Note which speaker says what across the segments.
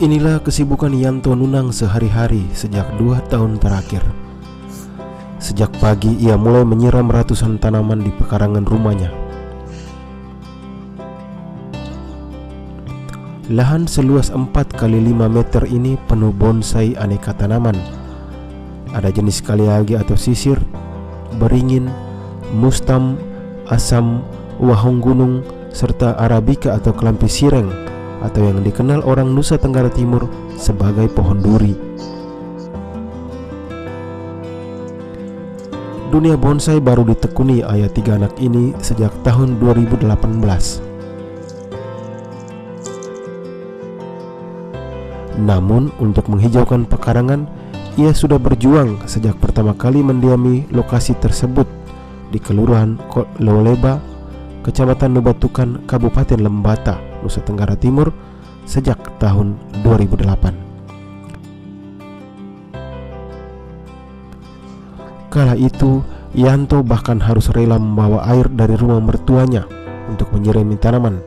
Speaker 1: Inilah kesibukan Yanto Nunang sehari-hari sejak 2 tahun terakhir. Sejak pagi ia mulai menyiram ratusan tanaman di pekarangan rumahnya. Lahan seluas 4 kali 5 meter ini penuh bonsai aneka tanaman. Ada jenis kaliagi atau sisir, beringin, mustam, asam, wahong gunung, serta arabica atau kelampi sireng, atau yang dikenal orang Nusa Tenggara Timur sebagai pohon duri. Dunia bonsai baru ditekuni ayah 3 anak ini sejak tahun 2018. Namun untuk menghijaukan pekarangan, ia sudah berjuang sejak pertama kali mendiami lokasi tersebut di Kelurahan Loleba, Kecamatan Nubatukan, Kabupaten Lembata, Nusa Tenggara Timur sejak tahun 2008. Kala itu, Yanto bahkan harus rela membawa air dari rumah mertuanya untuk menyirami tanaman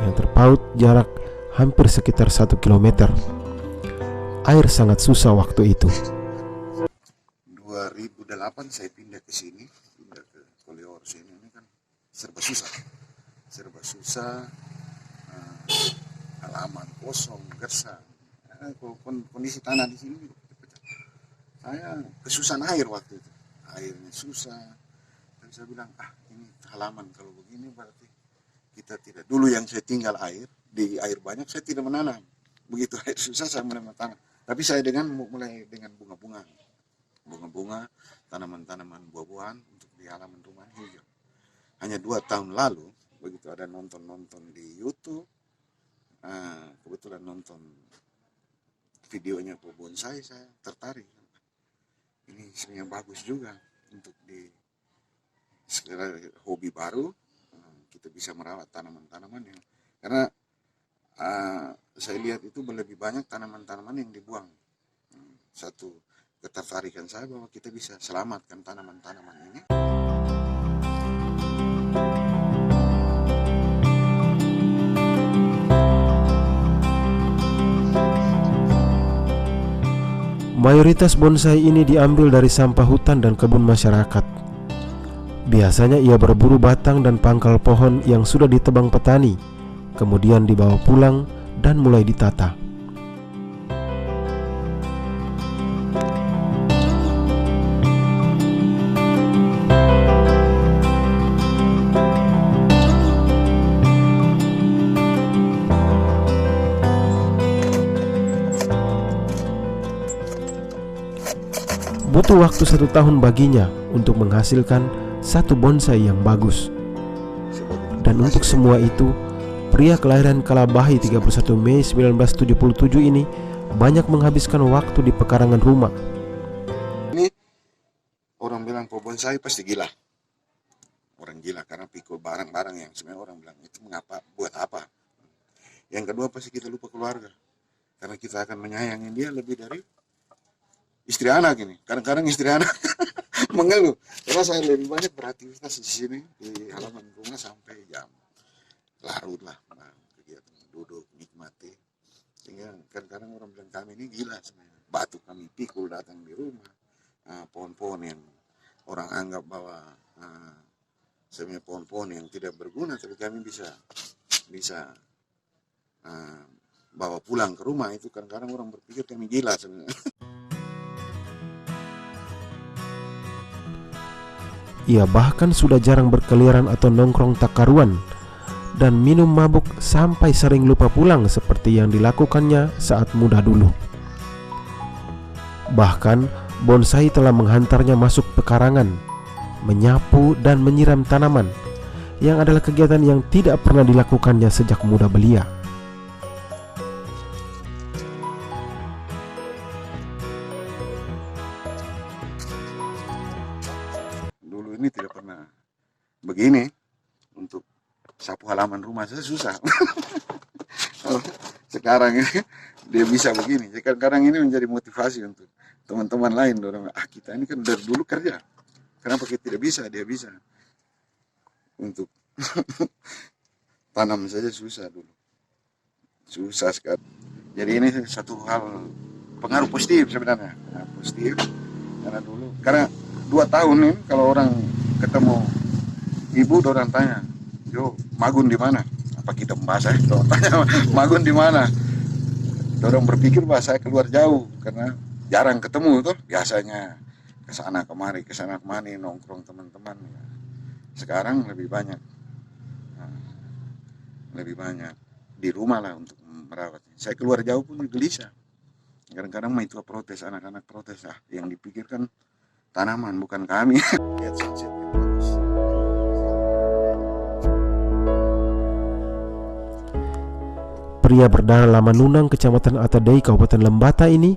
Speaker 1: yang terpaut jarak hampir sekitar 1 kilometer. Air sangat susah waktu itu.
Speaker 2: 2008 saya pindah ke sini, pindah ke Kolior sini. Ini kan serba susah, halaman kosong, gersang. Kondisi tanah di sini saya kesusahan air waktu itu, airnya susah. Dan saya bilang, ini halaman kalau begini berarti kita tidak. Dulu yang saya tinggal air, di air banyak saya tidak menanam. Begitu air susah saya menanam tanah. Tapi saya mulai dengan bunga-bunga, tanaman-tanaman buah-buahan untuk di halaman rumah hijau. Hanya 2 tahun lalu, begitu ada nonton di YouTube, kebetulan nonton videonya Pak Bonsai, saya tertarik. Ini sebenarnya bagus juga untuk di sekedar hobi baru, kita bisa merawat tanaman-tanaman yang, karena saya lihat itu lebih banyak tanaman-tanaman yang dibuang. Satu ketertarikan saya bahwa kita bisa selamatkan tanaman-tanaman ini.
Speaker 1: Mayoritas bonsai ini diambil dari sampah hutan dan kebun masyarakat. Biasanya ia berburu batang dan pangkal pohon yang sudah ditebang petani, kemudian dibawa pulang dan mulai ditata. Butuh waktu 1 tahun baginya untuk menghasilkan satu bonsai yang bagus. Dan untuk semua itu, pria kelahiran Kalabahi 31 Mei 1977 ini banyak menghabiskan waktu di pekarangan rumah.
Speaker 2: Ini orang bilang Pak Bonsai pasti gila. Orang gila karena pikul barang-barang yang sebenarnya orang bilang itu mengapa, buat apa. Yang kedua pasti kita lupa keluarga. Karena kita akan menyayangi dia lebih dari istri anak ini. Kadang-kadang istri anak mengeluh. Karena saya lebih banyak beraktivitas di sini di halaman rumah sampai jam larut lah, kegiatan duduk nikmati. Sehingga kadang-kadang orang bilang kami ini gila sebenarnya. Batu kami pikul datang di rumah, pohon-pohon yang orang anggap bahwa sebenarnya pohon-pohon yang tidak berguna, tapi kami bisa bawa pulang ke rumah. Itu kadang-kadang orang berpikir kami gila sebenarnya.
Speaker 1: Ia bahkan sudah jarang berkeliaran atau nongkrong tak karuan dan minum mabuk sampai sering lupa pulang seperti yang dilakukannya saat muda dulu. Bahkan bonsai telah menghantarnya masuk pekarangan, menyapu dan menyiram tanaman, yang adalah kegiatan yang tidak pernah dilakukannya sejak muda belia.
Speaker 2: Dulu ini tidak pernah begini, untuk sapu halaman rumah saya susah. Sekarang ini dia bisa begini. Sekarang ini menjadi motivasi untuk teman-teman lain. Kita ini kan dari dulu kerja, kenapa kita tidak bisa? Dia bisa. Untuk tanam saja susah dulu, susah sekali. Jadi ini satu hal pengaruh positif sebenarnya. Nah, positif karena 2 tahun ini kalau orang ketemu ibu, orang tanya, yo Magun di mana? Apa kita membahas ya? Orang tanya Magun di mana? Orang berpikir bahwa saya keluar jauh karena jarang ketemu tuh, biasanya kesana kemari nongkrong teman-teman. Sekarang lebih banyak di rumah lah untuk merawatnya. Saya keluar jauh pun gelisah. Kadang-kadang itu protes, anak-anak protes, yang dipikirkan tanaman bukan kami. Lihat sunset yang bagus.
Speaker 1: Pria bernama Lamanunang, Kecamatan Atadei, Kabupaten Lembata ini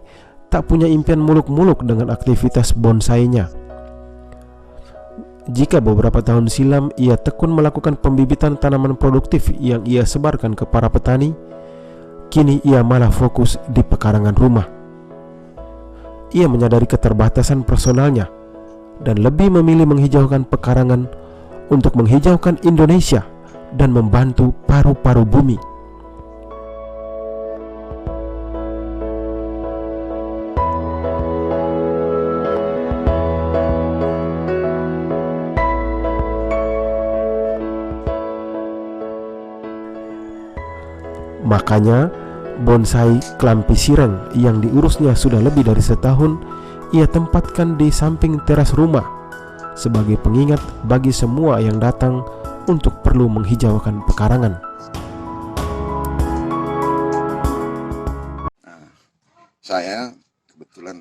Speaker 1: tak punya impian muluk-muluk dengan aktivitas bonsainya. Jika beberapa tahun silam ia tekun melakukan pembibitan tanaman produktif yang ia sebarkan ke para petani, kini ia malah fokus di pekarangan rumah. Ia menyadari keterbatasan personalnya dan lebih memilih menghijaukan pekarangan untuk menghijaukan Indonesia dan membantu paru-paru bumi. Makanya bonsai klampi sireng yang diurusnya sudah lebih dari setahun ia tempatkan di samping teras rumah sebagai pengingat bagi semua yang datang untuk perlu menghijaukan pekarangan.
Speaker 2: Saya kebetulan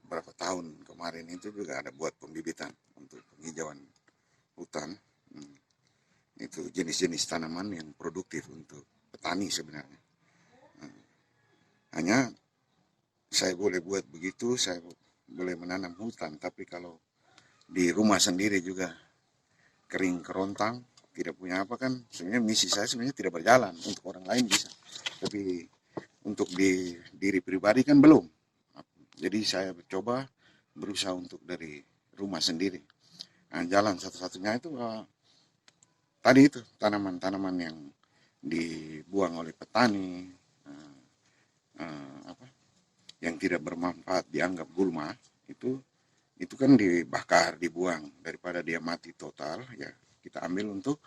Speaker 2: berapa tahun kemarin itu juga ada buat pembibitan untuk penghijauan hutan. Itu jenis-jenis tanaman yang produktif untuk petani sebenarnya. Hanya saya boleh buat begitu, saya boleh menanam hutan, tapi kalau di rumah sendiri juga kering kerontang, tidak punya apa kan, sebenarnya misi saya sebenarnya tidak berjalan. Untuk orang lain bisa, tapi untuk diri pribadi kan belum. Jadi saya berusaha untuk dari rumah sendiri. Nah, jalan satu-satunya itu tadi itu tanaman-tanaman yang dibuang oleh petani, yang tidak bermanfaat, dianggap gulma, itu kan dibakar, dibuang, daripada dia mati total, ya kita ambil untuk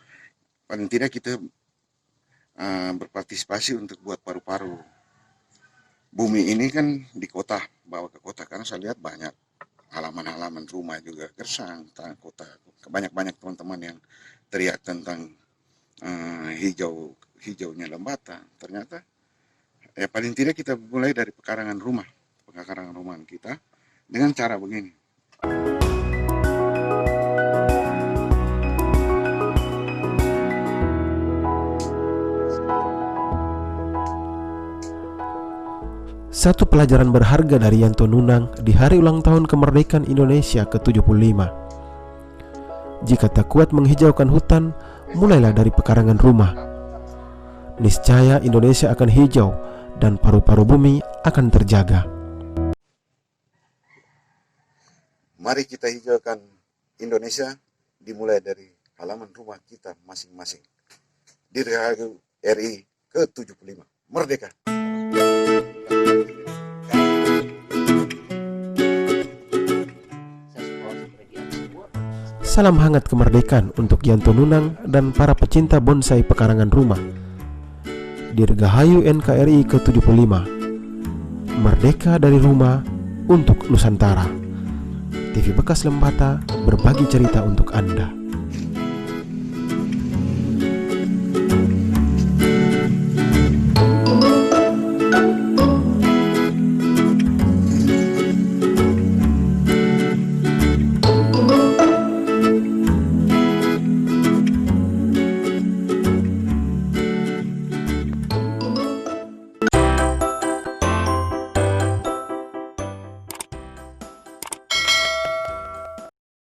Speaker 2: paling tidak kita berpartisipasi untuk buat paru-paru bumi ini kan di kota, bawa ke kota, karena saya lihat banyak halaman-halaman rumah juga gersang, kota, banyak teman-teman yang teriak tentang hijaunya Lembata. Ternyata ya paling tidak kita mulai dari pekarangan rumah kita dengan cara begini.
Speaker 1: Satu pelajaran berharga dari Yanto Nunang di hari ulang tahun kemerdekaan Indonesia ke-75. Jika tak kuat menghijaukan hutan, mulailah dari pekarangan rumah. Niscaya Indonesia akan hijau dan paru-paru bumi akan terjaga.
Speaker 2: Mari kita hijaukan Indonesia, dimulai dari halaman rumah kita masing-masing. Dirgahayu RI ke-75. Merdeka!
Speaker 1: Salam hangat kemerdekaan untuk Yanto Nunang dan para pecinta bonsai pekarangan rumah. Dirgahayu NKRI ke-75. Merdeka dari rumah untuk Nusantara. TV Bekas Lembata berbagi cerita untuk Anda.